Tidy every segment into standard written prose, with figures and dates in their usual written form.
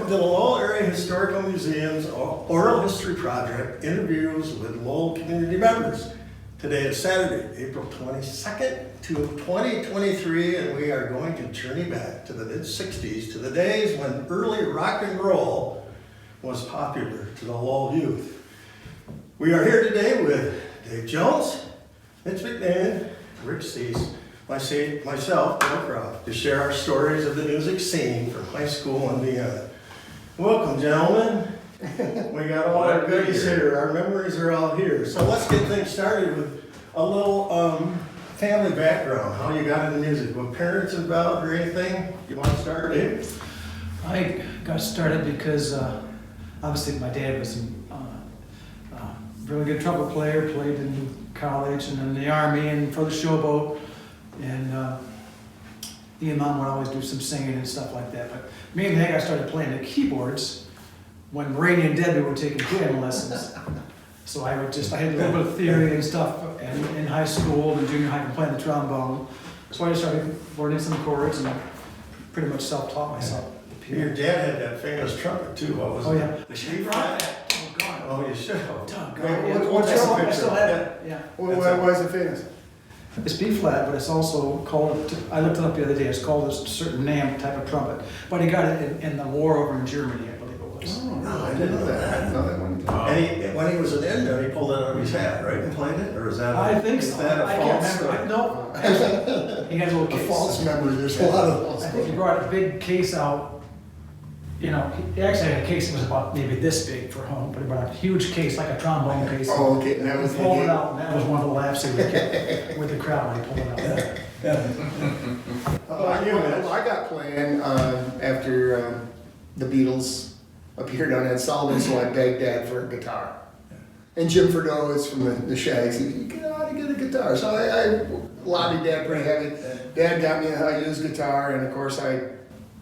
Welcome to the Lowell Area Historical Museum's Oral History Project, interviews with Lowell community members. Today is Saturday, April 22nd, 2023, and we are going to journey back to the mid-60s, to the days when early rock and roll was popular to the Lowell youth. We are here today with Dave Jones, Mitch McMahon, Rick Cease, myself, Bill Croft, to share our stories of the music scene from high school and beyond. Welcome, gentlemen. We got all our goodies here. Our memories are all here. So let's get things started with a little family background. How you got into music? Were parents involved or anything? You want to start, Dave? I got started because obviously my dad was a really good trumpet player, played in college and in the Army and for the showboat. And he and Mom would always do some singing and stuff like that. But mainly I got started playing the keyboards when Rainey and Debbie were taking piano lessons. So I had a little bit of theory and stuff in high school and junior high and playing the trombone. So I just started learning some chords and pretty much self-taught myself. Your dad had that famous trumpet too. What was it? Oh yeah. The sheep brought flat? that. Oh God. Oh, you should have. Oh God. What's your I picture? still have it. Yeah. Why is it famous? It's B flat, but it's also called, I looked it up the other day, it's called a certain NAM type of trumpet. But he got it in the war over in Germany, I believe it was. Oh, No, I didn't know that. No, that one. And when he was an Indian, he pulled it out of his hat, right, and played it? Or is that I think is so. that a I can't false remember. story? No. He has a little A case. false memory, there's a lot of those. I think he brought a big case out. You know, he actually had a case that was about maybe this big for home, but he brought a huge case, like a trombone case. Oh, okay, and that was He the pulled it game. out, and that was one of the laughs he would get with the crowd when he pulled it out. How about you, Mitch? I got playing after the Beatles appeared on Ed Sullivan, so I begged Dad for a guitar. And Jim Ferdot is from the Shags. He said, "Get out and get a guitar." So I lobbied Dad pretty heavy. Dad got me a used guitar, and of course I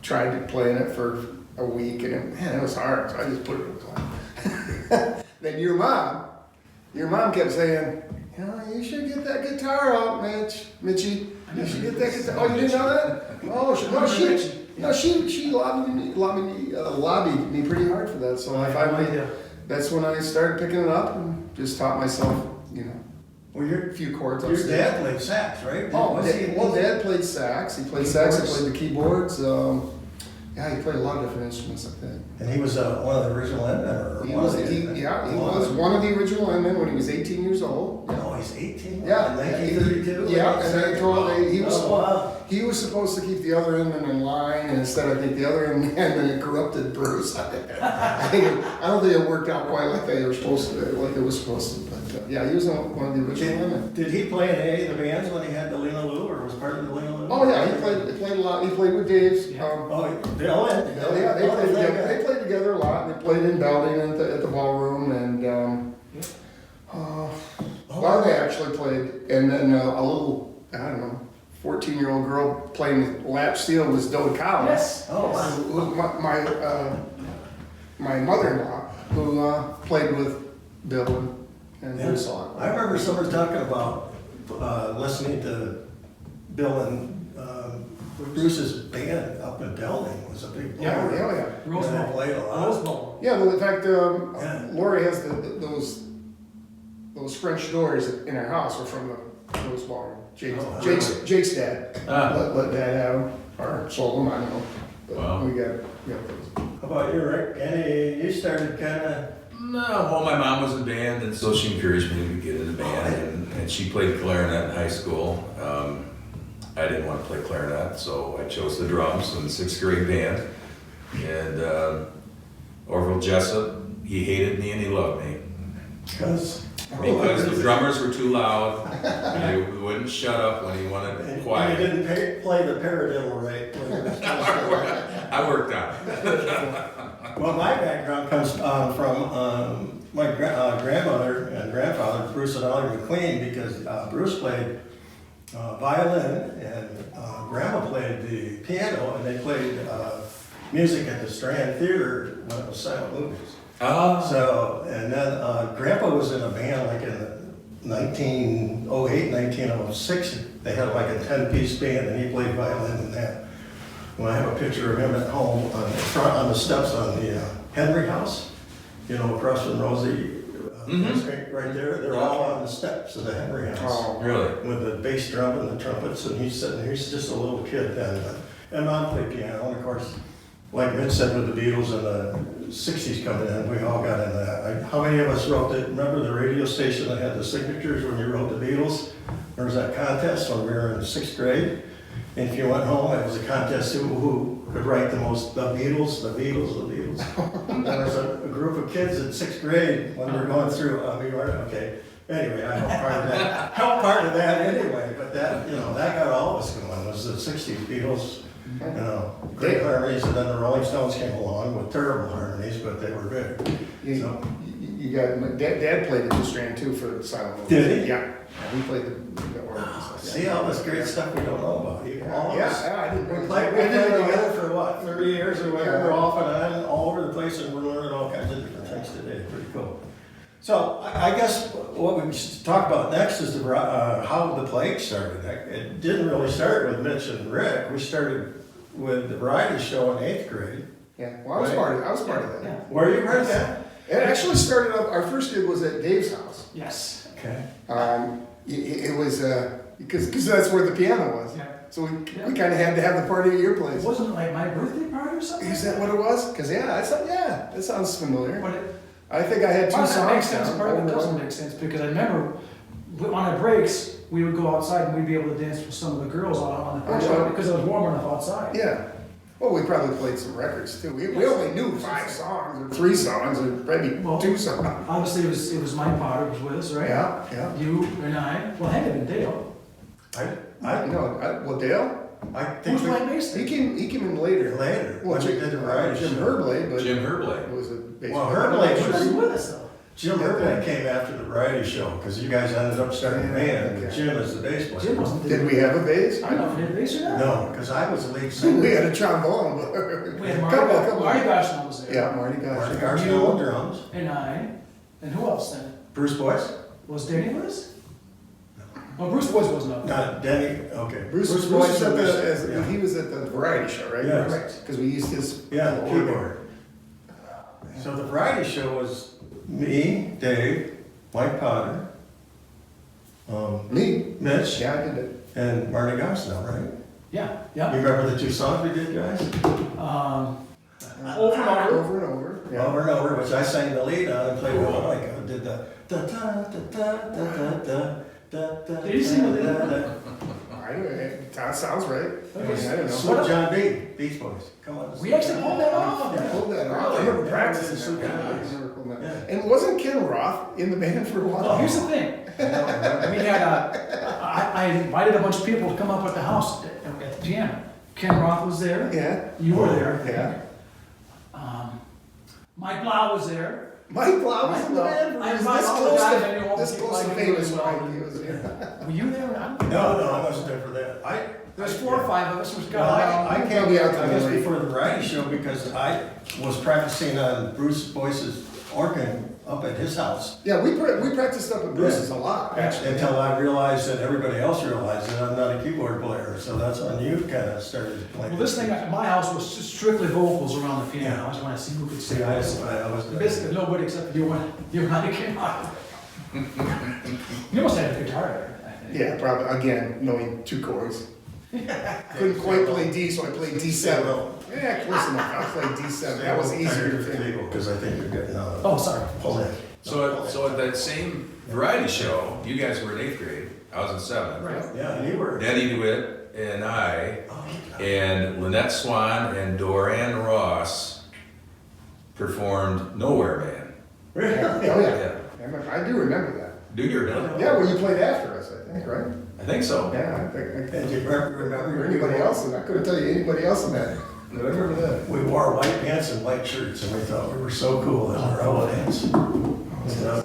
tried to play in it for a week, and it was hard, so I just put it on. Then your mom kept saying, you should get that guitar out, Mitchie. You should get that guitar. Oh, you didn't know that? Oh, she lobbied me pretty hard for that. So I finally, that's when I started picking it up and just taught myself, Well, a few chords. your dad played sax, right? Dad played sax. He played sax. He played the keyboards. He played a lot of different instruments like that. And he was one of the original Endmen, He was one of the original Endmen when he was 18 years old. Oh, he's 18? Yeah. In 1932? Yeah, and they told Wow. he was supposed to keep the other Endmen in line, and instead I think the other Endmen corrupted Bruce. I don't think it worked out quite like it was supposed to. But he was one of the original Endmen. Did he play in any of the bands when he had the Lena Lou, or was part of the Lena Lou? Oh yeah, he played a lot. He played with Dave's. Bill and They played together. They played together a lot. They played in Belding at the ballroom, and Larva actually played, and then a little 14-year-old girl playing lap steel was Doe Collins. Yes. Oh, wow. My mother-in-law who played with Bill and Bruce a lot. I remember someone talking about listening to Bill and Bruce's band up in Belding was a big Yeah. Rose Bowl played a lot. Yeah, well, in fact, Lori has those French doors in her house are from the Rose Bowl. Jake's dad let Dad have them, or sold them, I don't know. But Wow. we got those. How about you, Rick? You started kind of. No, well, my mom was in band, and so she encouraged me to get in the band, and she played clarinet in high school. I didn't want to play clarinet, so I chose the drums in the 6th grade band. And Orville Jessup, he hated me and he loved me. Because The drummers were too loud, and he wouldn't shut up when he wanted quiet. You didn't play the paradiddle right. I worked on it. Well, my background comes from my grandmother and grandfather, Bruce and Ollie McLean, because Bruce played violin and Grandma played the piano, and they played music at the Strand Theater when it was silent movies. Oh. So, and then Grandpa was in a band like in 1908, 1906. They had like a 10-piece band, and he played violin in that. Well, I have a picture of him at home on the front, on the steps on the Henry house, you know, across from Rosie. Right there, they're all on the steps of the Henry house. Oh, Really? With the bass drum and the trumpets, and he's sitting there, he's just a little kid then. And Mom played piano, and of course, like Mitch said with the Beatles in the 60s coming in, we all got into that. How many of us wrote it? Remember the radio station that had the signatures when you wrote the Beatles? There was that contest when we were in 6th grade. And if you went home, it was a contest who could write the most, the Beatles, the Beatles, the Beatles. And there was a group of kids in 6th grade when we were going through, we were, okay. Anyway, I helped part of that, helped part of that anyway, but that, you know, that got all of us going, was the 60s Beatles, you know, great harmonies, and then the Rolling Stones came along with terrible harmonies, but they were good. You got, my dad played the two strand too for silent movie. Did he? Yeah, he played the organ. See all this great stuff we don't know about. All of us. Yeah, I didn't. We played together for what, 30 years or whatever, off and on, all over the place, and we're learning all kinds of different things today. Pretty cool. So I guess what we should talk about next is how the plague started. It didn't really start with Mitch and Rick. We started with the variety show in 8th grade. Yeah, well, I was part of that. Yeah. Were you part of that? It actually started up, our first gig was at Dave's house. Yes. Okay. It was, because that's where the piano was. Yeah. So we kind of had to have the party at your place. It wasn't like my birthday party or something? Is that what it was? Because that sounds familiar. But it, I think I had two part of that makes songs sense, down. part of it doesn't make sense, because I remember on our breaks, we would go outside and we'd be able to dance with some of the girls out on the porch, yeah. because it was warm enough outside. Yeah. Well, we probably played some records too. We only knew 5 songs or 3 songs or maybe Well, 2 songs. Obviously, it was Mike Potter was with us, right? Yeah. You and I, well, Hank and Dale. Well, Dale, I think Who's playing bass he then? came in later. later, Well, when we did the variety Jim show. Herbley, but Jim Herbley. was a bass Well, player. Herbley He was with us though. Jim Herbley came after the variety show, because you guys ended up starting a band, and Okay. Jim is the bass player. Jim wasn't. Did we have a bass? I don't know if he did bass or not. No, because I was the lead singer. We had a trombone. But We had couple. Marty Goshnell was there. Yeah, Marty Marty Gosh. Garchnell on drums. And I, and who else then? Bruce Boyce? Was Danny with us? Oh, Bruce Boyce wasn't up. Not Denny, okay. Bruce Boyce was at was- the, he was at the variety show, right? Yes. Right. Because we used his Yeah, the organ. keyboard. So the variety show was me, Dave, Mike Potter, Me? Mitch, Yeah, I did it. and Marty Gosnell, right? Yeah, You yeah. remember the 2 songs we did, guys? Over and over. Over and over. Yeah. Over and over, which I sang the lead on and played the harmonica. Did the da da da da da da da da. Did you sing the lead? That sounds right. I mean, I don't know. Sloop John B, Beach Boys. Come on. We actually pulled that off. I pulled that off. I Really? remember Yeah, practicing yeah, that. yeah. I remember pulling that. Yeah. And wasn't Ken Roth in the band for a while? Well, here's the thing. We had I invited a bunch of people to come up at the house at the piano. Ken Roth was there. Yeah. You were there. Yeah. Mike Blau was there. Mike Blau was in the band. I He was invited this all the close guys to- I knew all this the close to people I knew famous, really well. Mike. He was there. Were you there? No, I wasn't there for that. There's 4 or 5 of us. Was Well, I came Probably out, out I to guess, the- before the variety show because I was practicing on Bruce Boyce's organ up at his house. Yeah, we practiced up at Bruce's a lot, actually. Until I realized that everybody else realized that I'm not a keyboard player, so that's when you kind of started playing. Well, this thing at my house was just strictly vocals around the piano. I just want to see who could sing. See, I was. Basically, nobody except you and I came out. You must have a guitar there, I think. Yeah, probably, again, knowing 2 chords. Couldn't quite play D, so I played D7. Yeah, close enough. I played D7. That was easier to figure. Because I think you're getting Oh, sorry. pull in. So at that same variety show, you guys were in 8th grade, I was in 7th. Right. Yeah, you were. Denny DeWitt and I, Oh, and Lynette Swan and Doran Ross performed Nowhere Man. Really? Oh, yeah. I do remember that. Do you really? Yeah, well, you played after us, I think, right? I think so. Yeah, I think. And you remember Anybody else? I couldn't tell you anybody else in that. But I remember that. We wore white pants and white shirts, and we thought we were so cool in our outfits.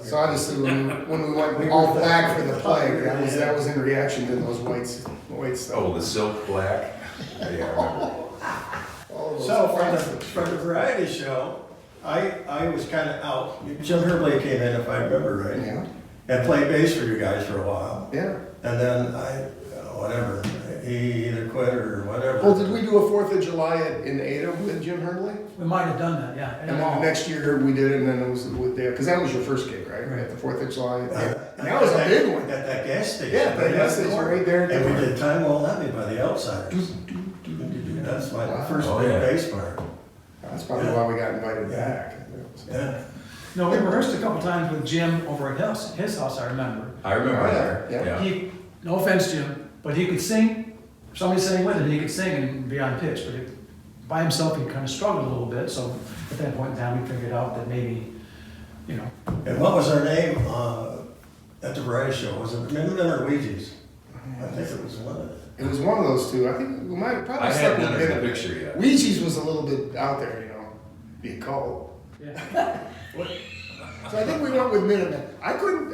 So obviously, when we went all black for the plague, that was in reaction to those white stuff. Oh, the silk black. Yeah, I remember. All those So white for the variety show, I was kind of out. Jim Herbley came in, if I remember right, Yeah, and played bass for you guys for a while. yeah. And then whatever, he either quit or whatever. Well, did we do a 4th of July in Ada with Jim Hurdley? We might have done that, yeah. And then the next year we did it, and then it was with there, because that was your first gig, right? Right. At the 4th of July. Uh, And that was a big one. At that gas station. Yeah, that gas station right there. And we did Time Won't Let Me by the Outsiders. That's my first Oh, big yeah. bass part. That's probably why we got invited back. Yeah. No, we rehearsed a couple times with Jim over at his house, I remember. I remember Oh, that. yeah, yeah. He, no offense, Jim, but he could sing. If somebody sang with him, he could sing and be on pitch, but by himself, he kind of struggled a little bit. So at that point in time, we figured out that maybe, you know, And what was our name at the variety show? Was it Minute or Ouija's? I think it was one of them. It was one of those two. I think we might have probably I stuck hadn't with done a Minute. picture yet. Ouija's was a little bit out there, be a cult. yeah. So I think we went with Minutemen. I couldn't,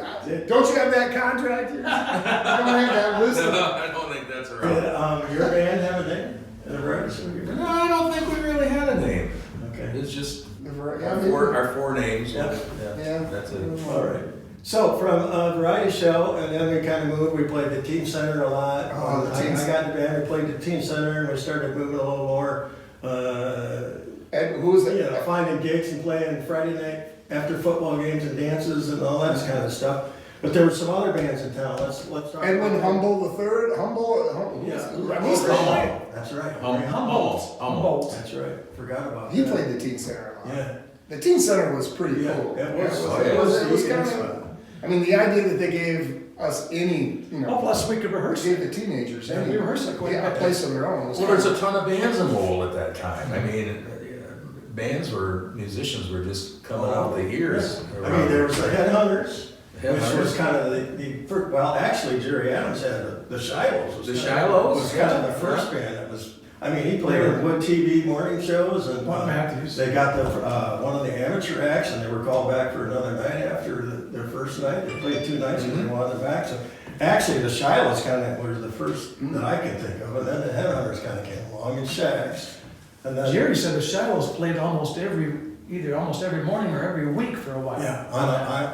don't you have that contract? You don't have that listed. I don't think that's Did around. your band have a name at the variety show? No, I don't think we really had a name. Okay. It's just Yeah, our four names. Yeah. Yeah. That's it. All right. So from a variety show, and then we kind of moved. We played the teen center a lot. Oh, the teen I got in the band. We played the teen center, and we started moving a little more. And who was You that? know, finding gigs and playing Friday night after football games and dances and all that kind of stuff. But there were some other bands in town. Let's talk. Edwin about Humble the Third. Humble. Yeah. He's the Humboldt. That's right. Humboldt. That's right. Forgot about He that. played the teen center a lot. Yeah. The teen center was pretty Yeah, cool. it was. It was Yeah. kind of. I mean, the idea that they gave us any, Oh, plus we could rehearse. gave the teenagers Yeah, any, we rehearsed like quite a a bit. place of their own. Was Well, there's kind a ton of bands in Lowell at that time. I mean, musicians were just coming out the ears. I mean, there was the Headhunters, Headhunters. which was kind of the first, well, actually, Jerry Adams had the Shilohs. The Shilohs? Was kind of the first band that was, I mean, he played in Wood TV morning shows and What Matthews. they got one of the amateur acts and they were called back for another night after their first night. They played 2 nights and they wanted them back. So actually, the Shilohs kind of were the first that I can think of, and then the Headhunters kind of came along and Shags. And then, Jerry said the Shadows played either almost every morning or every week for a while. yeah,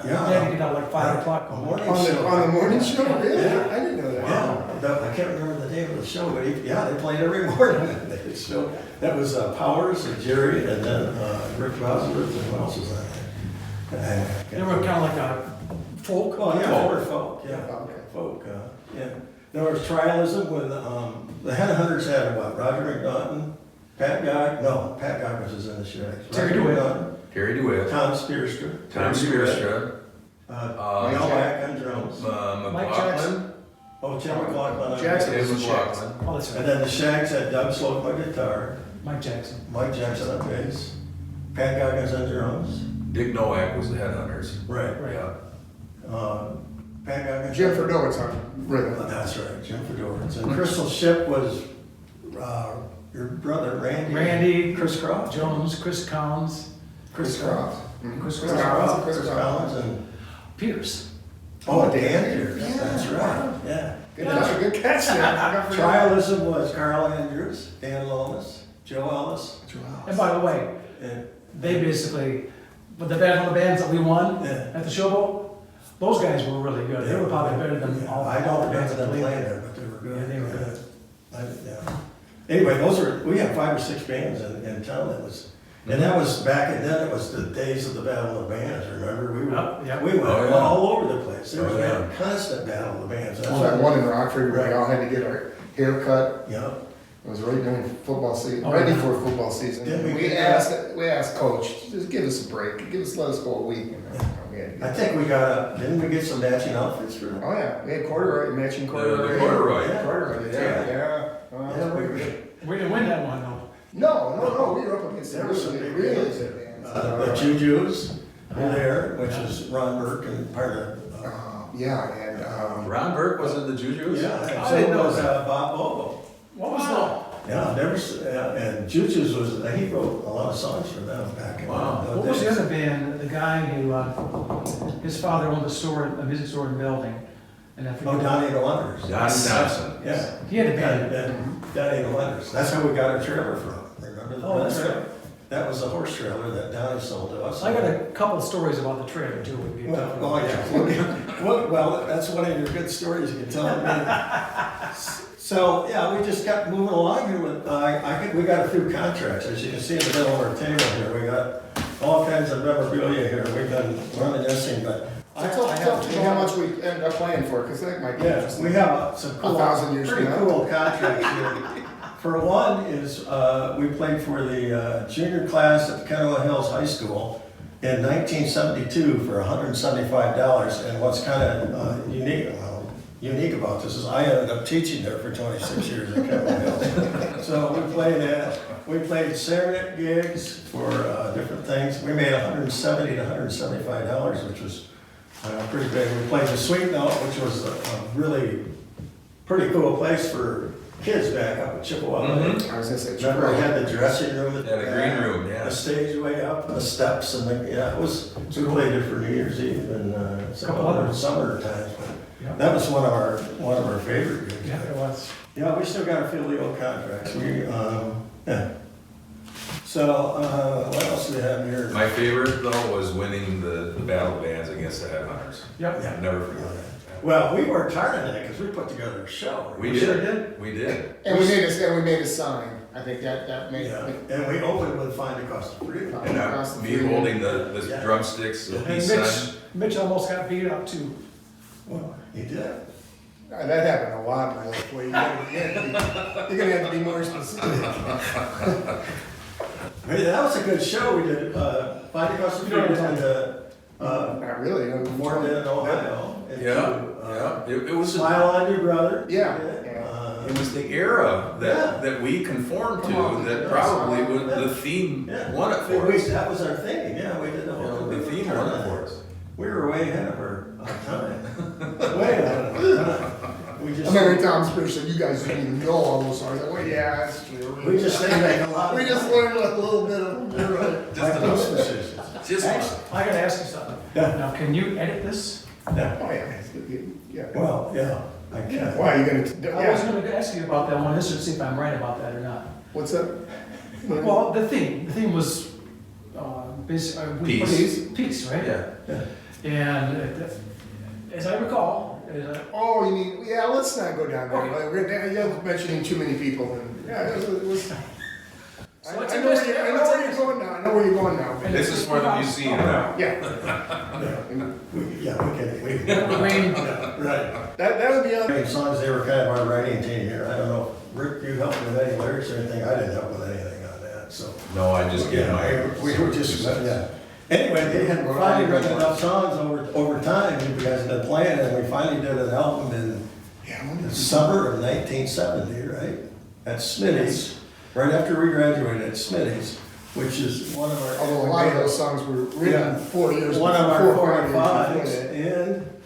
They had to get out like 5 o'clock. A morning of, show. on the morning show. Really? Yeah. I didn't know that. Yeah, I can't remember the name of the show, but they played every morning. So that was Powers and Jerry, and then Rick Bosworth, and who else was on there? They were kind of like a folk. Oh, yeah, they were folk, yeah, Okay. folk, yeah. There was trialism with, the Headhunters had what, Roger McNaughton, Pat Guy was in the Shags. Terry Roger DeWitt. McNaughton, Terry DeWitt, Tom Spearstra. Tom Spearstra, Mel Mack on drums. Mike McLaughlin, Oh, Jim McLaughlin on Jackson. bass. Tim McLaughlin. Oh, that's And right. then the Shags had Doug Slope on guitar, Mike Jackson. Mike Jackson on bass, Pat Goggins on drums. Dick Nowak was the Headhunters. Right. Right. Yeah. Pat Goggins. Jim Ferdowitz on rhythm. That's right, Jim Fedorowicz. And Crystal Ship was your brother, Randy, Chris Croft. Jones, Chris Collins, Chris Croft. Chris Chris Croft, Croft, Chris Chris Collins. Collins, and, Pierce. oh, Dan Pierce, Yeah. that's right, yeah. Good catch there. Trialism was Carl Andrews, Dan Lomas, Joe Ellis. And by the way, And, they basically, with the band, one of the bands that we won yeah. at the showboat, those guys were really good. They were probably better than all I the don't bands remember that them played playing there. there, but they were good. Yeah, they were good. Yeah. Anyway, we had 5 or 6 bands in town that was, and that was back, and then it was the days of the Battle of the Bands, remember? We Yeah. went Oh, yeah. all over the place. There was Oh, yeah. a constant Battle of the Bands. That's Oh, that what- one in Rockford where we all had to get our hair cut. Yeah. It was right during football season, Oh, right yeah. before football season. Didn't we We get asked coach, just give us a break, let us go a week. We had to I get- think didn't we get some matching outfits for? Oh, yeah, we had corduroy, matching corduroy. The corduroy. Yeah. Corduroy, yeah. Yeah, we were- We didn't win that one though. No, we were up against There were some big really bands. good bands. The Jujus were there, which is Ron Burke and part of. Yeah, and, Ron Burke was in the Jujus? Yeah, and I so didn't know was that. Bob Bobo. What was Yeah, and Jujus was, he wrote a lot of songs for them back in Wow. those What was the days. other band? The guy who, his father owned a music store in Belgium, and I forget. Oh, Donnie and the Wonders. Donnie Johnson. Yeah. He had a band. Donnie and the Wonders. That's how we got our trailer from. Remember that? Oh, that's right. That was a horse trailer that Donnie sold to us. I got a couple of stories about the trailer too. We can talk Well, about. yeah. Well, that's one of your good stories you can tell me. So, yeah, we just kept moving along here with, I think we got a few contracts. As you can see in the middle of our table here, we got all kinds of memorabilia here. We've been reminiscing, but Tell me how much we ended up playing for, because that might be yeah, interesting. we have some cool, 1,000 years pretty from now. cool contracts here. For one is, we played for the junior class at Kennewick Hills High School in 1972 for $175. And what's kind of unique about this is I ended up teaching there for 26 years at Kennewick Hills. So we played serenade gigs for different things. We made $170 to $175, which was pretty big. We played the Sweet Note, which was a really pretty cool place for kids back up at Chippewa. I was gonna say, Remember, we had the dressing room at Yeah, the green room, yeah. the stage way up, and the steps, and it was, we played it for New Year's Eve and some Couple other others. summer times, but Yeah. that was one of our favorite gigs. Yeah, it was. Yeah, we still got a few of the old contracts. Yeah. So, what else do we have here? My favorite though was winning the battle bands against the Headhunters. Yep. Yeah. Never forget that. Well, we worked hard on that because we put together a show. We sure did. did. We did. And we made a sign. I think that made Yeah, it. and we opened with Find Across the Freedom. And Across the me field. holding the Yeah. drumsticks, the And peace Mitch, sign. Mitch almost got beat up too. Well, he did. That happened a lot, my little boy. You're gonna have to be more specific. Hey, that was a good show. We did Find Across the Freedom and Not really. Morton, Ohio. And Yeah, to, yeah. It was Smile on Your Brother. Yeah. We did. it was the era Yeah. that we conformed Come on. to that Yeah. probably would Yeah. the theme Yeah. won it for us. That was our thing. Yeah, we did the You whole know, thing. the theme won it for us. We were way ahead of our time. Way ahead of our time. We I just, remember Tom Spears said, "You guys didn't even know all those songs." I went, "Yeah, that's true." we just think like a lot. We just learned a little bit of. You're right. Just Like a- those decisions. Just Actually, I gotta ask you something. Yeah. Now, can you edit this? Yeah. Oh yeah. Yeah. Well, yeah, I can. Why are you gonna? I was Yeah. gonna ask you about that one, just to see if I'm right about that or not. What's that? Well, the theme was, basically. Peace. Peace, right? Yeah. And as I recall, Oh, you mean, yeah, let's not go down there. You're mentioning too many people. And, yeah, it was. I know where you're going now. I know where you're going now. This is for the museum now. Yeah. We can. Wayne, Right. That would be on. Writing songs, they were kind of our writing team here. I don't know, Rick, you helped with any lyrics or anything? I didn't help with anything on that, so. No, I just get Yeah, my. we were just, yeah. Anyway, they had finally written enough songs over time, you guys had been playing, and we finally did an album in the summer of 1970, right? At Smitty's, right after we graduated at Smitty's, which is one of our. Although a lot of those songs were written 4 years One of our before, 5 years 45s before that. and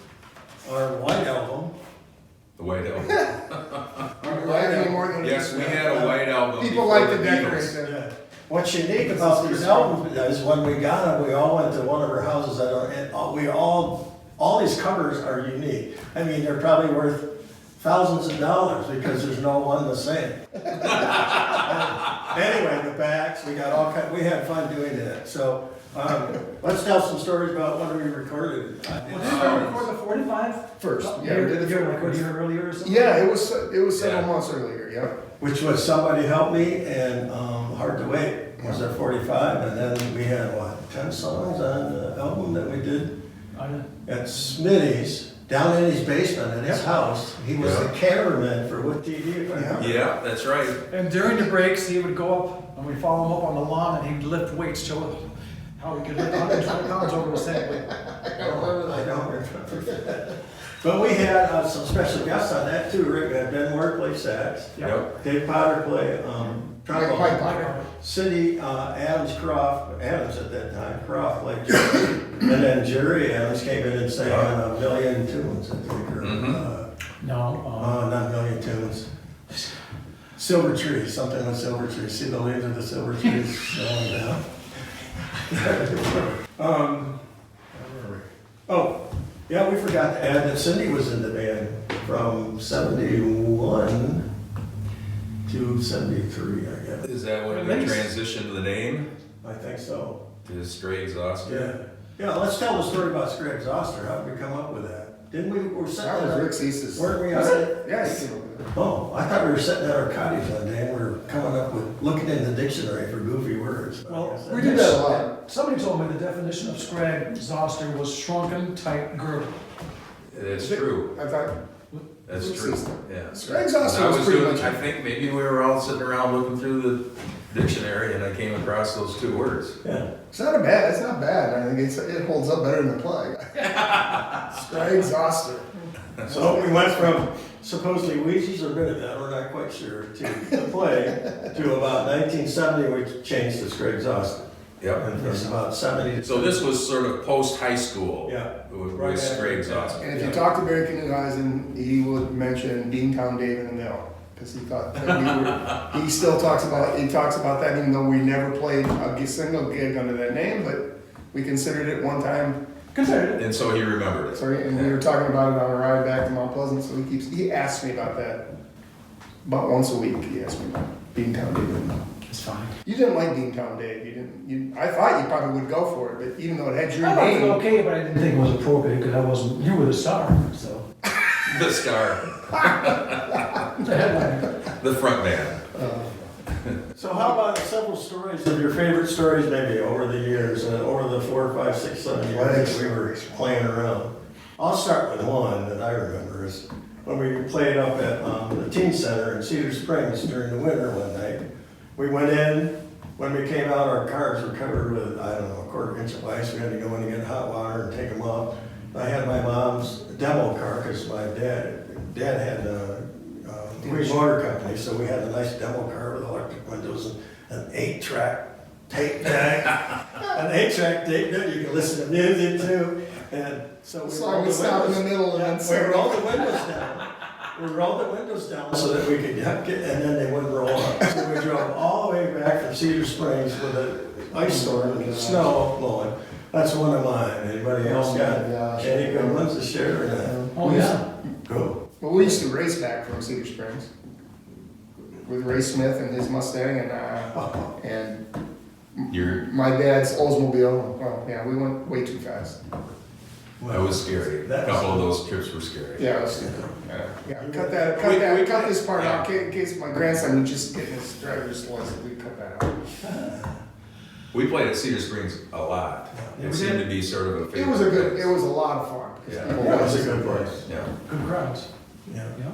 our White Album. The White Album. Right, any more than- Yes, we had a White Album. People before like to the decorate Beatles. them. Yeah. What's unique about these albums is when we got them, we all went to one of our houses and all these covers are unique. I mean, they're probably worth thousands of dollars because there's no one the same. Anyway, the backs, we got we had fun doing that. So, let's tell some stories about when we recorded. well, did you record the 45? First, yeah, we Year, did it year, like a first. year earlier or something? Yeah, it was several Yeah. months earlier, yeah. Which was Somebody Help Me and Hard to Wait was our 45. And then we had, 10 songs on the album that we did I know. at Smitty's, down in his basement at his house. He was the cameraman for What TV, if I remember. Yeah, that's right. And during the breaks, he would go up and we'd follow him up on the lawn and he'd lift weights, show how he could lift 120 pounds over the set. I don't remember that. But we had some special guests on that too. Rick had Ben Moore play sax. Yep. Dave Potter play trombone. Mike Potter. Cindy Adams at that time, Croft played Jerry. And then Jerry Adams came in and sang on a million tunes, I think. Or, No, not million tunes. Silver Tree, something with Silver Tree. See the leaves of the silver trees going down. Oh, yeah, we forgot to add that Cindy was in the band from 71 to 73, I guess. Is that when we transitioned to the name? I think so. His stray exhauster. Yeah, let's tell the story about stray exhauster. How did we come up with that? Didn't we, we're sitting That was at Rick Cease's. weren't we Was on it? Yeah, he came up with it. Oh, I thought we were sitting at our cottage one day and we were coming up with, looking in the dictionary for goofy words. Well, We did that a lot. Somebody told me the definition of scrag exhauster was shrunken, tight girdle. It's true. I thought, That's Rick true. Cease. Yeah. Stray exhaustion I was was pretty doing, much. I think maybe we were all sitting around looking through the dictionary and I came across those two words. Yeah. It's not bad. I think it holds up better than the plug. Stray exhauster. So we went from supposedly Ouija's or Benedict, we're not quite sure, to play, to about 1970, we changed to stray exhaustor. Yep. And from about 70 to. So this was sort of post-high school. Yeah. With Right stray after, exhaust. And if you talk to Barry Kinderheisen, he would mention Beantown Dave in the Mill. Because he thought that we were, he talks about that even though we never played a single gig under that name, but we considered it one time. Considered it. And so he remembered it. Sorry, and we were talking about it on a ride back to Mount Pleasant, so he asks me about that about once a week. He asked me about Beantown Dave in the Mill. It's fine. You didn't like Beantown Dave. I thought you probably would go for it, but even though it had your I liked it name. okay, but I didn't think it was appropriate because I wasn't, you were the star, so. The star, The headliner. the front man. So how about several stories of your favorite stories maybe over the years, over the 4, 5, 6, 7 years that we were playing around? I'll start with one that I remember is when we played up at the teen center in Cedar Springs during the winter one night. We went in, when we came out, our cars were covered with, I don't know, a quarter inch of ice. We had to go in and get hot water and take them up. I had my mom's demo car because my dad had a Green Motor Company, so we had a nice demo car with electric windows and an 8-track tape deck. An 8-track tape deck you can listen to music to. And so we So we stopped in the middle and then we rolled the windows down. We rolled the windows down so that we could get, and then they wouldn't roll up. So we drove all the way back from Cedar Springs with an ice storm and snow blowing. That's one of mine. Anybody else got any good ones to share or not? Oh, yeah. Go. Well, we used to race back from Cedar Springs with Ray Smith and his Mustang and You're, my dad's Oldsmobile. Well, yeah, we went way too fast. that was scary. A couple of those trips were scary. Yeah, it was stupid. Yeah, cut this part out in case my grandson would just get his driver's license. We cut that out. We played at Cedar Springs a lot. Yeah. It seemed to be sort of a favorite. It was a lot of fun. because Yeah. people That was a liked good it. place. Yeah. Good crowds. Yeah. Yeah.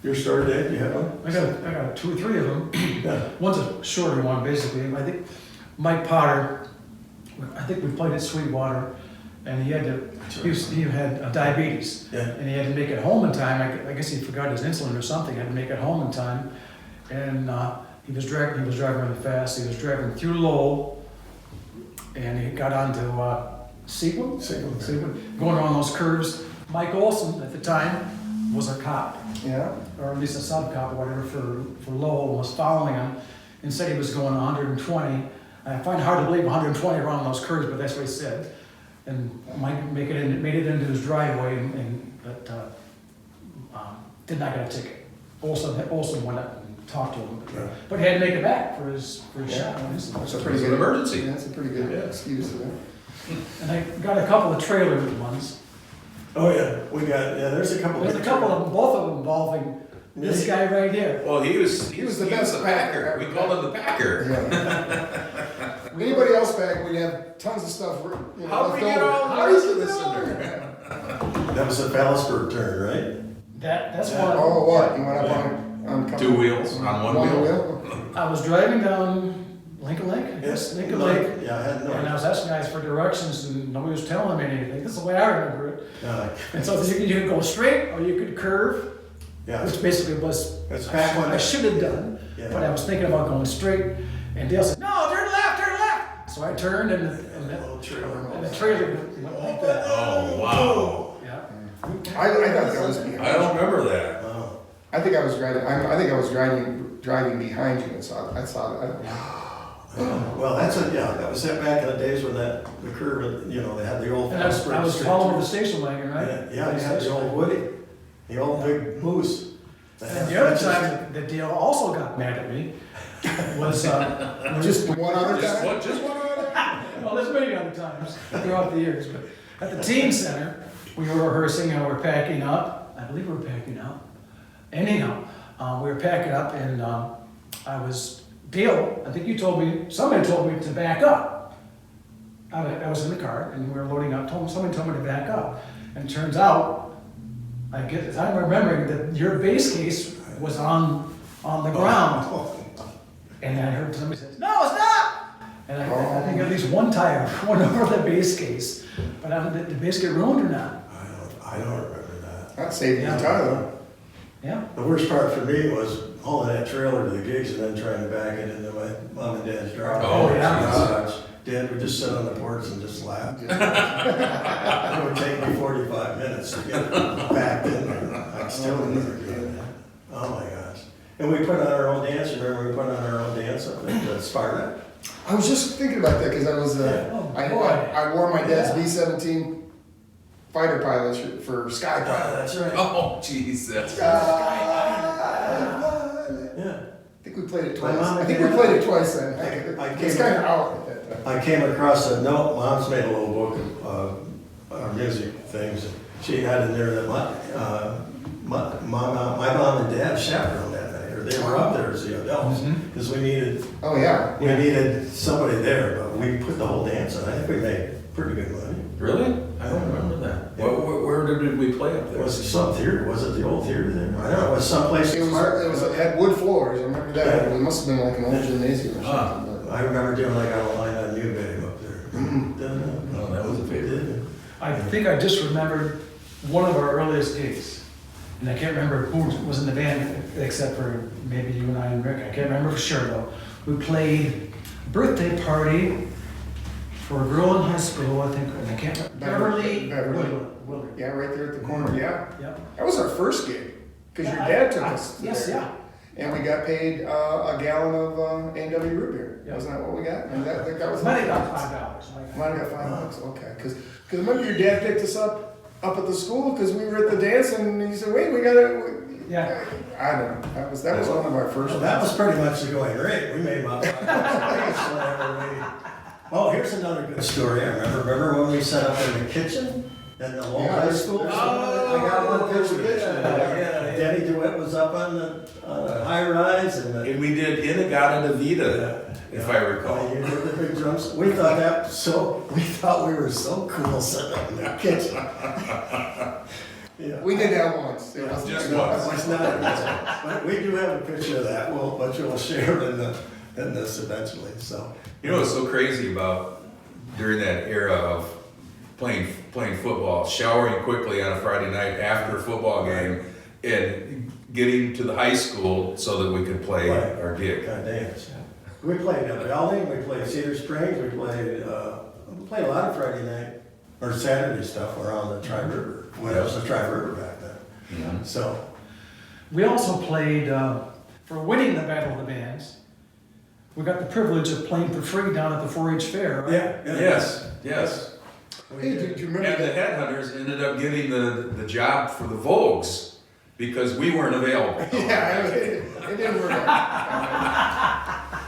Your story, Dave, you have one? I got 2 or 3 of them. Yeah. One's a shorter one, basically. I think Mike Potter, I think we played at Sweetwater, and he had diabetes, Yeah. and he had to make it home in time. I guess he forgot his insulin or something. Had to make it home in time, and he was driving really fast. He was driving through Lowell, and he got onto Seawood, going around those curves. Mike Olson at the time was a cop, Yeah. or at least a sub-cop or whatever for Lowell, and was following him and said he was going 120. I find it hard to believe 120 around those curves, but that's what he said. And Mike made it into his driveway but did not get a ticket. Olson went up and talked to him, Yeah. but he had to make it back for his Yeah. shot. That's a It pretty was good an emergency. Yeah, that's a pretty good Yeah. excuse for that. And I got a couple of trailer ones. Oh, yeah, there's a couple. There's a good couple trailers. of them, both of them involving this guy right here. Well, he was the best packer. We called him the packer. Yeah. Anybody else back, we'd have tons of stuff. How did we get left all over. the How rest did of you this get all in there? that? That was the Ballasburg turn, right? That's Yeah. one. Oh, what? You went up on couple- 2 wheels on one wheel. I was driving down Lincoln Lake, I guess, Lincoln Lake, Yeah, I had and I no. was asking guys for directions, and nobody was telling me anything. This is the way I remember it. And so you could go straight, or you could curve, Yeah, which basically was it's back when I should have done, Yeah. but I was thinking about going straight. And Dale said, "No, turn left, turn left." So I turned, and little trailer. the trailer went like that. Oh, wow. Yeah. I thought that was behind. I don't remember that. Wow. I think I was driving. I think I was driving behind you and saw. I saw it. Well, that was it back in the days when the curve, they had the old. And I was Ballasburg following strip. the station wagon, right? Yeah, you had the old Woody, the old big moose. And the other time that Dale also got mad at me was Just one other Just time. one, just one other. Well, there's many other times throughout the years, but at the teen center, we were rehearsing and we were packing up. I believe we were packing up. Anyhow, we were packing up and Dale, I think somebody told me to back up. I was in the car and we were loading up, somebody told me to back up. And it turns out, I'm remembering that your bass case was on the ground. And I heard somebody say, "No, it's not!" And I think at least one tire went over the bass case. But did the bass get ruined or not? I don't remember that. That saved the guitar though. Yeah. The worst part for me was hauling that trailer to the gigs and then trying to back it into my mom and dad's driveway. Oh, yeah. Dad would just sit on the porch and just laugh. It would take me 45 minutes to get back in there. I still remember doing that. Oh my gosh. And we put on our own dance. Remember we put on our own dance up at Sparta? I was just thinking about that because I was, I wore my dad's B-17 fighter pilot for Sky Pilot. That's right. Oh, jeez, that's. Yeah. I think we played it My twice. mom I think did. we played it twice then. It's kind of out at that time. I came across a note, Mom's made a little book of music things. She had in there that my mom and dad chaperoned that night, or they were up there as the adults, because we needed Oh, yeah. somebody there, but we put the whole dance on. I think we made pretty good money. Really? I don't remember that. Where did we play up there? Was it some theater? Was it the old theater there? I don't know, it was someplace. It had wood floors, I remember that. It must have been like an old gymnasium or something. I remember doing like on a line on New Babe up there. Oh, that was a favorite. I think I just remembered one of our earliest gigs. And I can't remember who was in the band except for maybe you and I and Rick. I can't remember for sure though. We played a birthday party for a girl in high school, I think, and I can't remember. Beverly. Willard. Yeah, right there at the corner, yeah. Yep. That was our first gig, because your dad took us to Yes, there. yeah. And we got paid a gallon of A&W root beer. Yeah. Wasn't that what we got? And I think that was. Might have got $5. Might have got $5, okay. Because remember your dad picked us up at the school, because we were at the dance, and he said, wait, we gotta. Yeah. I don't know. That was one of our first. Well, that was pretty much the going rate. We made about $5. Oh, here's another good story I remember. Remember when we set up in the kitchen in the old high school? Oh, I got one picture. yeah. Danny DeWitt was up on the high rise and And we did Inagata Vida, if I recall. You did the big drums. We thought we were so cool sitting up in the kitchen. Yeah. We did that once. It wasn't Just like- once. It's not, but we do have a picture of that. But you'll share it in this eventually. So. You know what's so crazy about during that era of playing football, showering quickly on a Friday night after a football game, and getting to the high school so that we could play our gig. Kind of dance. We played at Belding, we played Cedar Springs, we played a lot of Friday night or Saturday stuff around the Tri River. When it was the Tri River back then. Mhm. So. We also played, for winning the Battle of the Bands, we got the privilege of playing for free down at the 4-H fair, right? Yeah. Yes. Hey, did you remember And the that? headhunters ended up getting the job for the Vogues because we weren't available. Yeah, it didn't work out.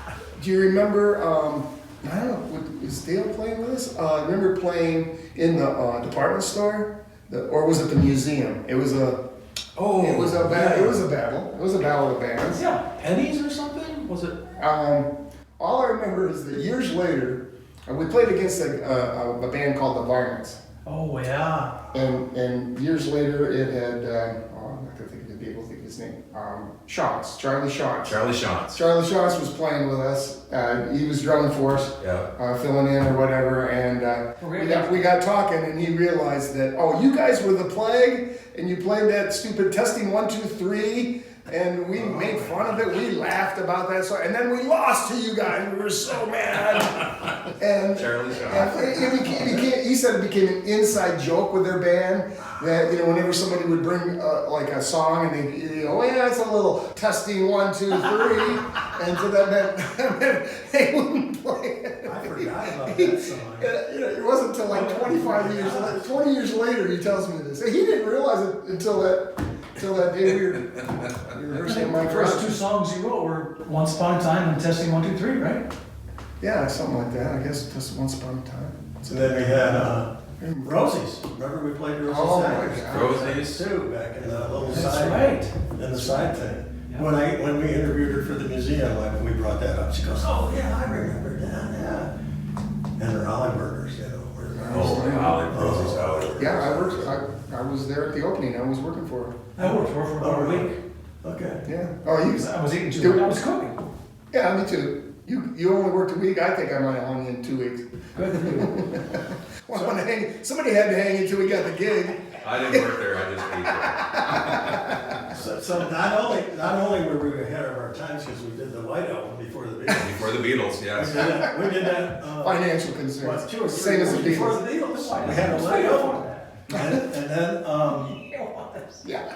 Do you remember, I don't know, was Dale playing with us? I remember playing in the department store, or was it the museum? It was a battle. It was a battle of the bands. Yeah. Pennies or something? Was it? All I remember is that years later, we played against a band called the Varmints. Oh, yeah. And years later, it had, I'm not going to be able to think of his name, Charlie Shantz. Charlie Shantz. Charlie Shantz was playing with us. He was drumming for us, Yeah. filling in or whatever. And we got talking, and he realized that, oh, you guys were the Plague, and you played that stupid testing 1, 2, 3. And we made fun of it. We laughed about that. And then we lost to you guys. We were so mad. And Charlie Shantz. he said it became an inside joke with their band that, whenever somebody would bring like a song and they'd go, oh yeah, it's a little testing 1, 2, 3. And so that meant they wouldn't play it. I forgot about that song. It wasn't until like 20 years later he tells me this. He didn't realize it until that day we were rehearsing my The first 2 songs you wrote were Once Upon a Time and Testing 1, 2, 3, right? Yeah, something like that. I guess just once upon a time. And then we had Rosie's. Remember we played Rosie's? Oh, my Saturdays? God. Rosie's. Too, back in the little That's side. right. In the side thing. Yeah. When we interviewed her for the museum, we brought that up. She goes, "Oh yeah, I remember that, yeah." And her olive burgers, you know. Oh, Olive, Rosie's Olive. Yeah, I was there at the opening. I was working for her. I worked for her for about a week. Okay. Yeah. Oh, you? I was eating too. I was cooking. Yeah, me too. You only worked a week. I think I might have hung in 2 weeks. Good for you. Somebody had to hang until we got the gig. I didn't work there, I just ate there. So not only were we ahead of our times because we did the White Album before the Beatles. Before the Beatles, yes. We did that. Financial What, concerns. 2 or 3 Same as the years before Beatles. the Beatles. We had a White Album. And then Yeah.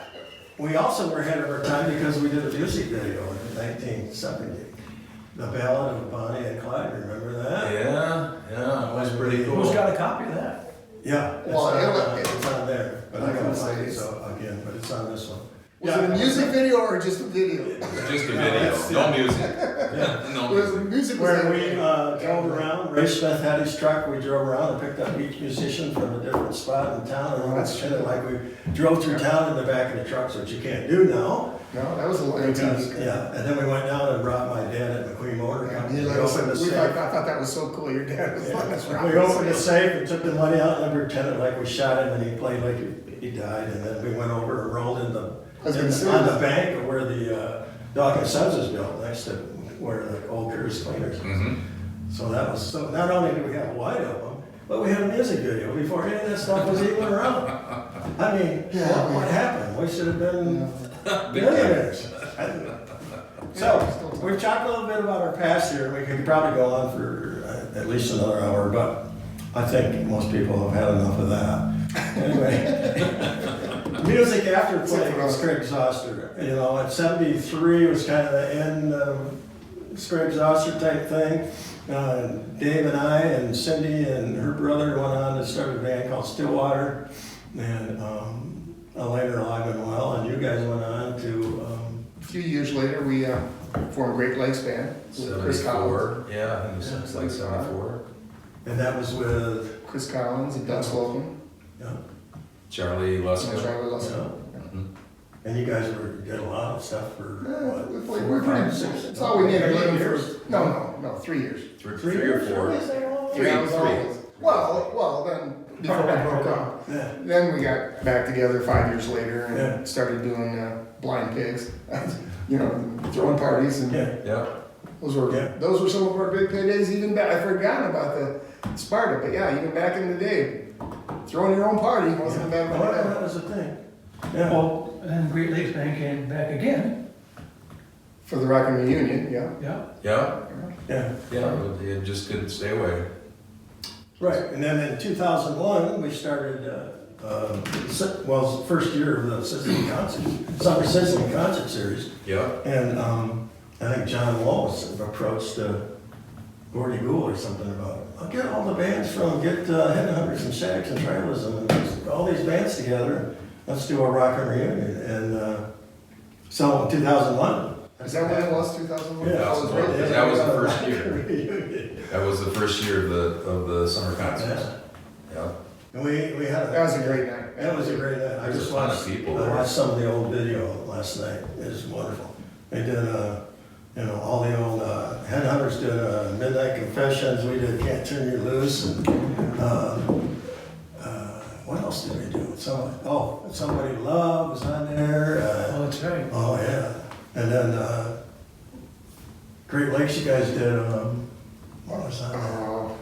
we also were ahead of our time because we did a music video in 1970. The Ballad of Bonnie and Clyde, remember that? Yeah, it was pretty cool. Who's got a copy of that? Yeah, it's, Well, it's on there, but I I'm gotta gonna find say it it's- again, but it's on this one. Was it a music video or just a video? Just a video, that's- no music. Yeah. No Was music. music was Where that- we drove around, Ray Smith had his truck, we drove around and picked up each musician from a different spot in town. And That's kind of like we drove through town in the back of the trucks, which you can't do now. No, that was a little Because, antique. yeah, and then we went down and brought my dad at McQueen Motor Yeah, Company. he We let us- opened the we- safe. I thought that was so cool. Your dad was letting us rock. We opened the safe and took the money out and we pretended like we shot him and he played like he died. And then we went over and rolled in the, I was gonna say- on the bank of where the Dock and Sons is built, next to where the old Curtis Cleaners is. Mhm. So that was, so not only did we have a White Album, but we had a music video before any of that stuff was even around. I mean, what happened? We should have been Big time. millionaires. So, we've talked a little bit about our past here, we could probably go on for at least another hour, but I think most people have had enough of that. Anyway, music after playing was Craig Zoster. You know, at 73 was kind of the end of Craig Zoster type thing. Dave and I and Cindy and her brother went on to start a band called Stillwater, and later Alive and Well, and you guys went on to A few years later, we formed Great Lakes Band with Chris Collins. 74, yeah, I think it was like 74. and that was with Chris Collins and Doug Slocum. yeah, Charlie And Lusko. Charlie Lusko. and you guys did a lot of stuff for what, We 4 played- or 5, 6. That's all we made our living years. for. No, 3 years. Three or four. Yeah, it was Three. always- Well, then, before we broke up. Yeah. Then we got back together 5 years later Yeah. and started doing Blind Pigs. You know, throwing parties and Yeah. Yeah, Yeah. those were some of our big paydays. Even back, I forgot about the Sparta, but yeah, even back in the day, throwing your own party wasn't a bad Well, idea. that was the thing. Yeah. Well, and then Great Lakes Band came back again. For the Rock and Reunion, yeah. Yeah. Yeah. but you just couldn't stay away. Right, and then in 2001, we started, well, it was the first year of the Symphony Concert, Summer Symphony Concert Series. Yeah, And I think John Wallace approached Gordy Gould or something about it. I'll get all the bands from, get Headhunters and Shags and Tribalism and all these bands together. Let's do a rock and reunion. And so in 2001. Is that when it was, 2001? Yeah, that was the first year. Reunion. That was the first year of the summer concerts. Yeah. And we had That was a great night. That was a great night. I There's just a ton of watched, people I there. watched some of the old video last night. It was wonderful. They did, all the old, Headhunters did Midnight Confessions. We did Can't Turn You Loose. And, what else did we do? Somebody Love was on there. Oh, that's right. Oh, yeah. And then Great Lakes, you guys did, what was on there?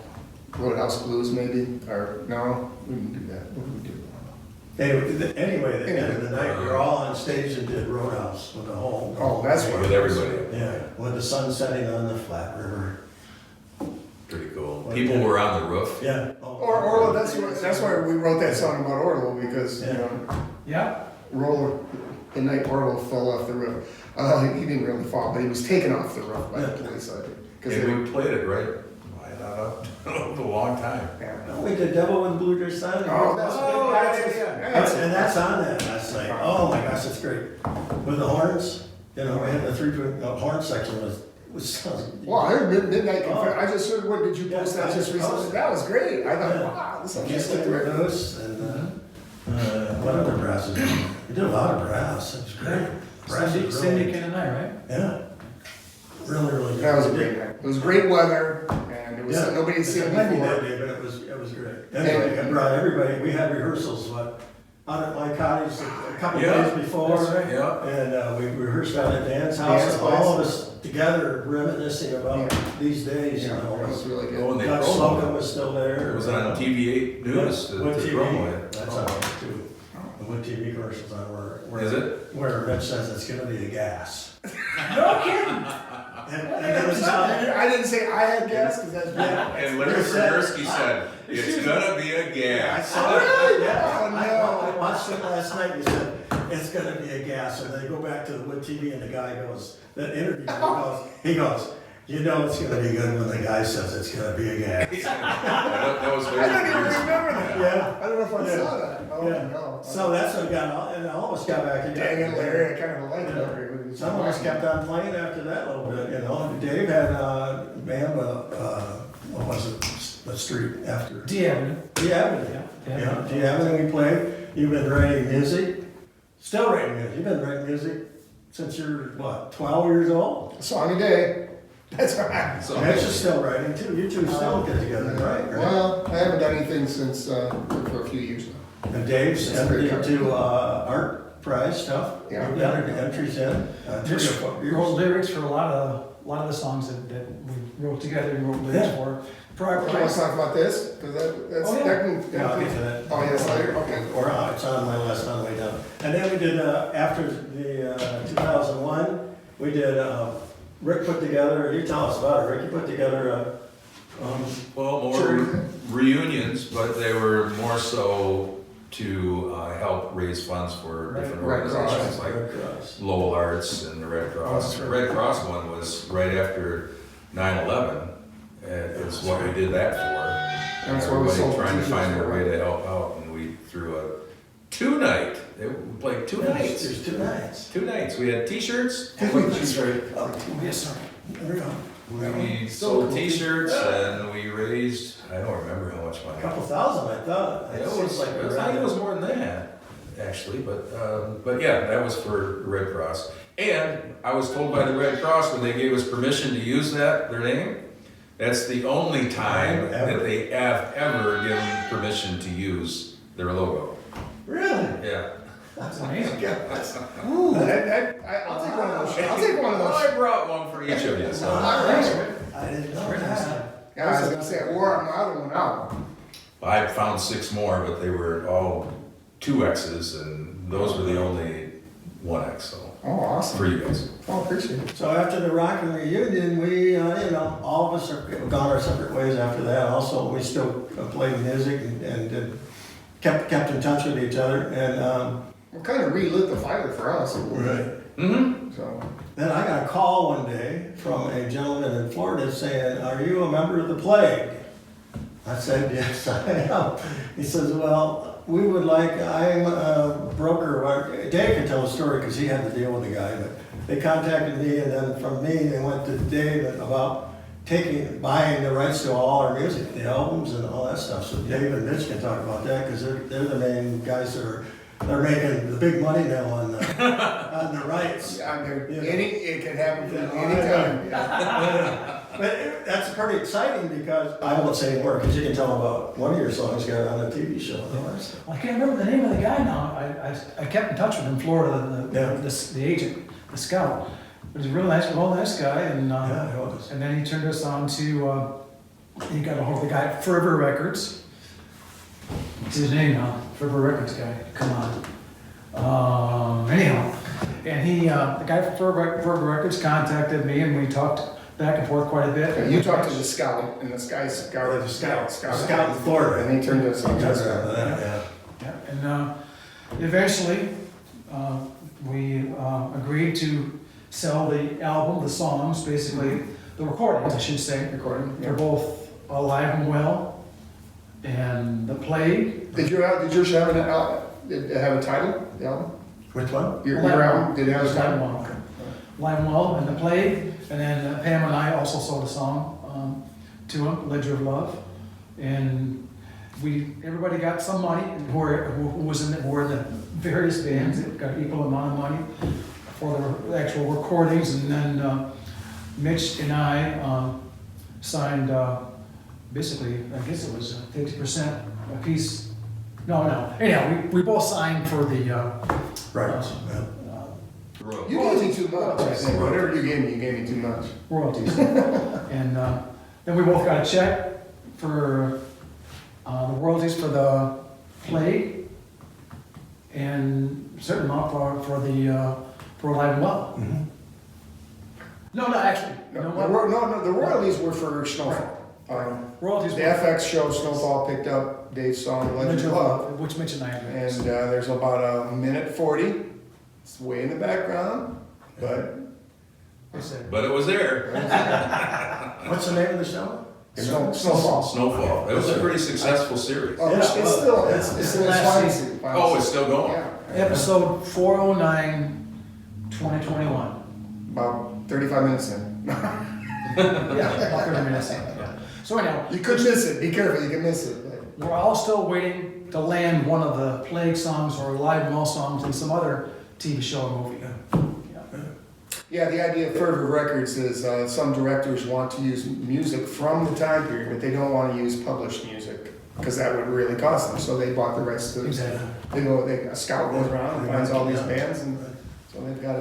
Roadhouse Blues, maybe? Or, no, we didn't do that. What did we do? Anyway, the end of the night, we were all on stage and did Roadhouse with the whole. Oh, that's what. With everybody. Yeah, with the sun setting on the flat river. Pretty cool. People were on the roof. Yeah. Orlo, that's why we wrote that song about Orlo, because, you know, Yeah. the night Orlo fell off the roof. He didn't really fall, but he was taken off the roof by the police, I think. 'Cause they And were- we played it right, a long time. No, we did Devil with the Blue Dress on. Oh, That's on that last night. Oh my gosh, it's great. With the horns, we had the horn section was which sounds. Well, I heard Midnight Confession. I just heard, what, did you Yeah, post that I just just recently? posted. That was great. I thought, Yeah. wow, this is Just just like like those and what other brasses? We did a lot of brass. It was great. Brass Cindy, is Cindy really, Ken and I, right? yeah, really good. That was a great night. It was great weather, and it was Yeah, nobody had it's seen it windy that before. day, but it was great. Anyway, I brought everybody. We had rehearsals out at my cottage a couple Yeah, days before, that's right. Yeah. and we rehearsed out at Dan's house. Dan's And all of place. us together reminiscing about Yeah. these days. Yeah, You know, that was really Oh, and good. they Doug promoted Slocum it. was still there. It was on TV8 News to Wood promo TV. it. That's on it too. The Wood TV commercials on where Is it? where Mitch says it's going to be a gas. No kidding. And there was something. I didn't say I had gas, because that's Yeah. And Larry Fergursky said, it's gonna be a I gas. saw it. Really? Yeah. Oh, no. I watched it last night. He said it's going to be a gas, and they go back to the Wood TV, and the guy goes, that interview he goes, you know it's going to be good when the guy says it's going to be a gas. That was I don't even remember that. Yeah. I don't know if I Yeah. saw that. Oh, Yeah. no. So that's what got all, and all of us got back in. Dang it, Larry, I kind of like Yeah. Larry. Some of us kept on playing after that a little bit, you know. Dave had a band, what was it, the street after? D Avenue. D Avenue. Yeah. Yeah, D Avenue we played. You've been writing music, still writing music. You've been writing music since you're, what, 12 years old? A song a day. That's right. So- Mitch is still writing too. You two still get together, right? Well, I haven't done anything since, for a few years now. And Dave's That's very entered into art prize stuff. Yeah. You've got entries in. 3 or 4 We wrote years. lyrics for a lot of the songs that we wrote together and wrote lyrics Yeah. for. Prior Do you want to talk about this? Because that's, Oh, yeah. that can, Yeah, I'll get to that. Oh, yes, later, okay. Or it's on my list on the way down. And then we did, after the 2001, we did, Rick put together, you tell us about it, Rick, you put together Well, more Sure. reunions, but they were more so to help raise funds for different Red Cross. organizations like Red Cross. Lowell Arts and the Red Cross. that's The right. Red Cross one was right after 9/11. It's what we did that for. That's why we Everybody sold trying to t-shirts find their for way to help out, and we threw a 2-night. We played 2 nights. There's 2 nights. 2 nights. We had T-shirts. Oh, Yes, sir. there we go. We So sold cool. T-shirts and we raised, I don't remember how much A money. couple thousand, I thought. It was like, I think it was more than that, actually, but yeah, that was for the Red Cross. And I was told by the Red Cross when they gave us permission to use their name, that's the only time that they have ever given permission to use their logo. Really? Yeah. That's amazing. Ooh, I'll take one of those. I'll take one of Well, those. I brought one for each of you, so. All right. I didn't know Very nice. that. Yeah, I was gonna say, I wore my other one out. I found 6 more, but they were all 2X's, and those were the only 1X, so, Oh, awesome. for you guys. Oh, appreciate it. So after the Rockin' Reunion, we, you know, all of us have gone our separate ways after that. Also, we still played music and kept in touch with each other. And Well, kind of relit the fire for us. Mm-hmm. So, then I got a call one day from a gentleman in Florida saying, "Are you a member of the Plague?" I said, "Yes, I am." He says, "Well, we would like, I'm a broker." Dave can tell the story because he had to deal with the guy, but they contacted me, and then from me, they went to Dave about buying the rights to all our music, the albums and all that stuff. So Dave and Mitch can talk about that because they're the main guys that they're making the big money now on the rights. I mean, Yeah. it can happen Yeah, anytime. Yeah. But that's pretty exciting because I won't say more because you can tell about one of your songs got on a TV show. And all that stuff. I can't remember the name of the guy now. I kept in touch with him in Florida, Yeah. the agent, the scout. He was a real nice guy, and Yeah, it was. and then he turned us on to he got a hold of the guy at Fervor Records. What's his name now? Fervor Records guy. Come on. Anyhow, and the guy from Fervor Records contacted me, and we talked back and forth quite a bit. Yeah, you talked to the scout, and this guy's scout, The scout scout in Florida. and he turned us on to That's that. yeah. Yeah, and eventually, we agreed to sell the album, the songs, basically, the recordings, I should say. Recording, They're yeah. both Alive and Well, and The Plague. Did yours have did it have a title, the album? Which one? Your Alive and album, Well. did it have a Alive and title? Well. Live and Well and the play, and then Pam and I also sold a song to him, Ledger of Love, and everybody got some money, and who was in the various bands, it got equal amount of money for the actual recordings, and then Mitch and I signed basically, I guess it was 50% a piece. No. Anyhow, we both signed for the Right. You gave me too much, I think. Whatever you gave me too much. royalties. And then we both got a check for the royalties for the play and a certain amount for Live and Well. Mhm. No, actually, you know what? No, the royalties were for Snowfall. Royalties The were FX show Snowfall picked up Dave's song Legend of Love. which Mitch and I had. And there's about a minute 40. It's way in the background, but They said, But it was there. What's the name of the show? Snowfall. Snowfall. It was a pretty successful series. Oh, it's still, it's in its Last final Oh, it's still going? Yeah. episode 409, 2021. About 35 minutes in. Yeah, about 30 minutes in. Yeah. So anyhow, You could miss it. Be careful, you can miss it. we're all still waiting to land one of the Plague songs or Live and Well songs in some other TV show or movie. Yeah. Yeah, the idea of Fervor Records is some directors want to use music from the time period, but they don't want to use published music because that would really cost them. So they bought the rights to it. Exactly. A scout goes around and finds all these bands, and so they've got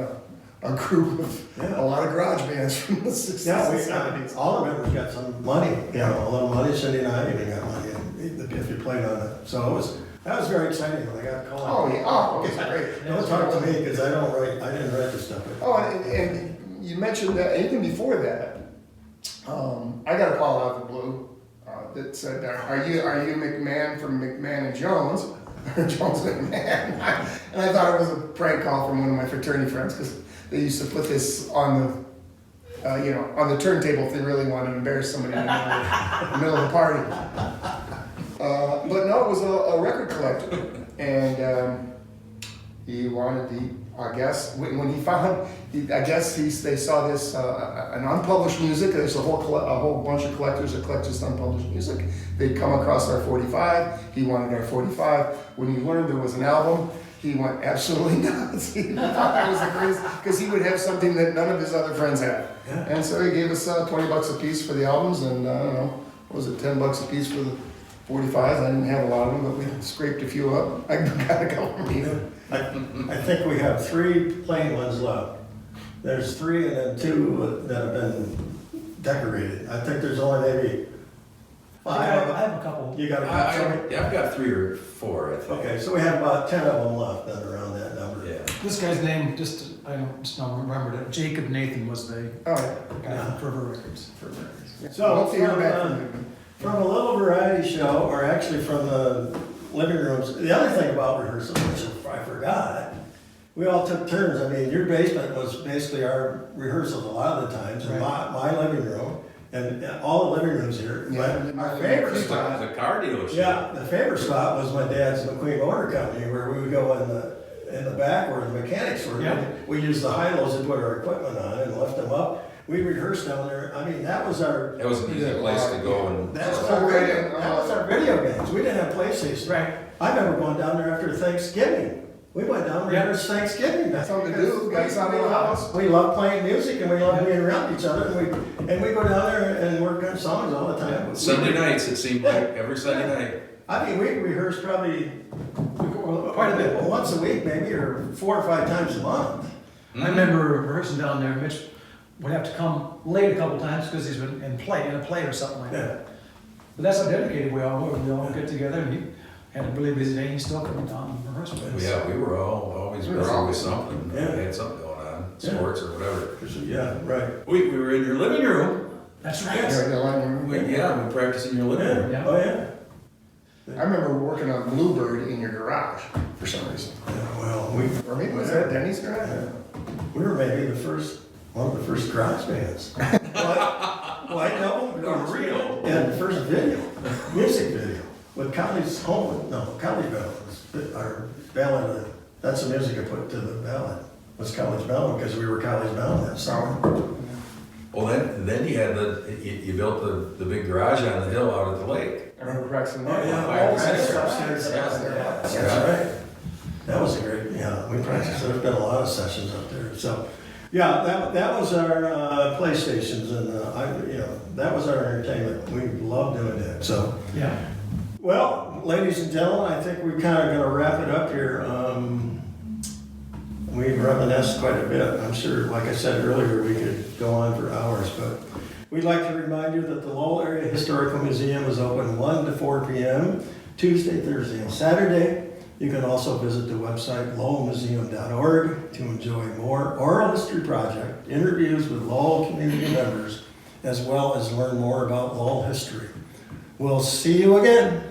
a group of a lot of garage bands from the 60s and 70s. All the members got some money, a little money. Cindy and I even got money if you played on it. So that was very exciting when I got called. Oh, yeah. Oh, it's great. Don't talk to me because I didn't write the stuff. Oh, and you mentioned that, even before that, I got a call out of the blue that said, are you McMahon from McMahon and Jones? Or Jones McMahon? And I thought it was a prank call from one of my fraternity friends because they used to put this on the turntable if they really wanted to embarrass somebody in the middle of the party. But no, it was a record collector, and he wanted I guess when he found, they saw this an unpublished music. There's a whole bunch of collectors that collect just unpublished music. They'd come across our 45. He wanted our 45. When he learned there was an album, he went absolutely nuts. He thought that was the greatest because he would have something that none of his other friends had. Yeah. And so he gave us $20 a piece for the albums, and I don't know, what was it, $10 a piece for the 45s? I didn't have a lot of them, but we scraped a few up. I got a couple of them. I think we have 3 plain ones left. There's 3 and then 2 that have been decorated. I think there's only maybe 5. I have a couple. You got a couple? I've got 3 or 4, I think. Okay, so we have about 10 of them left then around that number. Yeah. This guy's name, I don't remember it. Jacob Nathan was the Oh, yeah. guy from Fervor Records. So Hopefully you're back from, from him. from a little variety show, or actually from the living rooms, the other thing about rehearsals, which I forgot, we all took turns. I mean, your basement was basically our rehearsals a lot of the times, and my living room, and all the living rooms here. Yeah, But our favorite It spot, was a car dealership. yeah, the favorite spot was my dad's McQueen Motor Company, where we would go in the back where the mechanics were. Yeah. We used the high-lows to put our equipment on and lift them up. We rehearsed down there. I mean, that was our. It was an easy place to go and. That was our video games. We didn't have PlayStation. Right. I remember going down there after Thanksgiving. We went down there after Thanksgiving. Something to do, got something in the house. We love playing music and we love being around each other, and we go down there and work on songs all the time. Sunday nights, it seemed like, every Sunday night. I mean, we rehearsed probably quite a bit, once a week maybe, or 4 or 5 times a month. I remember rehearsing down there. Mitch would have to come late a couple times because he's been in a play or something like Yeah. that. But that's how dedicated we all were. We all get together, and he had a really busy day. He's still coming down and rehearsing with us. Yeah, we were always We were busy with always- something. Yeah. We had something going on, Yeah. sports or whatever. Yeah, right. We were in your living room. That's Yeah, right. the living room. We practiced in your living room. Yeah. Oh, yeah. I remember working on Bluebird in your garage for some reason. Yeah, well, Or maybe was that Denny's garage? we were maybe one of the first garage bands. White Noble, Oh, real? and the first video, music video, with Cowley's Home, no, Cowley Ballad, our ballad, that's the music I put to the ballad. was College Mountain, because we were College Mountain that summer. Well, then you had you built the big garage on the hill out at the lake. I remember practicing Oh, that. yeah, Yeah, all practice. that upstairs. Yeah. That's right. That was a great, yeah, we practiced, there's been a lot of sessions up there, so. Yeah, that was our PlayStations, and that was our entertainment. We loved doing that, so. Yeah. Well, ladies and gentlemen, I think we're kind of gonna wrap it up here. We've reminisced quite a bit. I'm sure, like I said earlier, we could go on for hours, but we'd like to remind you that the Lowell Area Historical Museum is open 1 to 4 p.m., Tuesday, Thursday, and Saturday. You can also visit the website lowellmuseum.org to enjoy more oral history project, interviews with Lowell community members, as well as learn more about Lowell history. We'll see you again.